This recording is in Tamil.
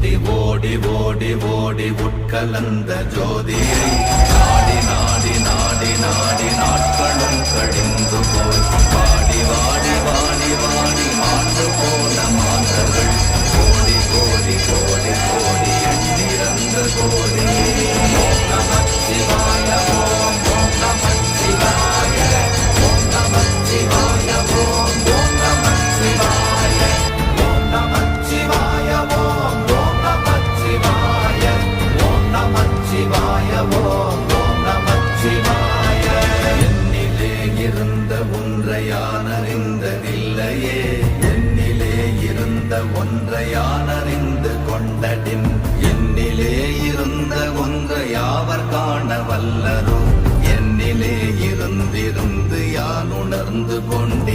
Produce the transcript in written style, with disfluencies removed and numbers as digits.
ஓடி ஓடி ஓடி ஓடி உட்கலந்த ஜோதியை நாடி நாடி நாடி நாடி நாட்களும் கழிந்து போய் வாடி வாடி வாடி வாடி மாண்டு போன மாந்தர்கள் கோடி கோடி கோடி கோடி எண்ணிறந்த கோடி ஓம் நமः சிவாய ஓம் ஓம் நமः சிவாய ஓம் நமः சிவாய ஓம் ஓம் நமः சிவாய ஓம் நமः சிவாய ஓம் ஓம் நமः சிவாய ஓம் நமः சிவாய ஓம் ஓம் நமः சிவாய என்னிலே இருந்த ஒன்றை யானறிந்ததில்லையே என்னிலே இருந்த ஒன்றை யானறிந்து கொண்டடின் என்னிலே இருந்த ஒன்றை யாவர் காண வல்லரோ என்னிலே இருந்திருந்து யான் உணர்ந்து கொண்டேன்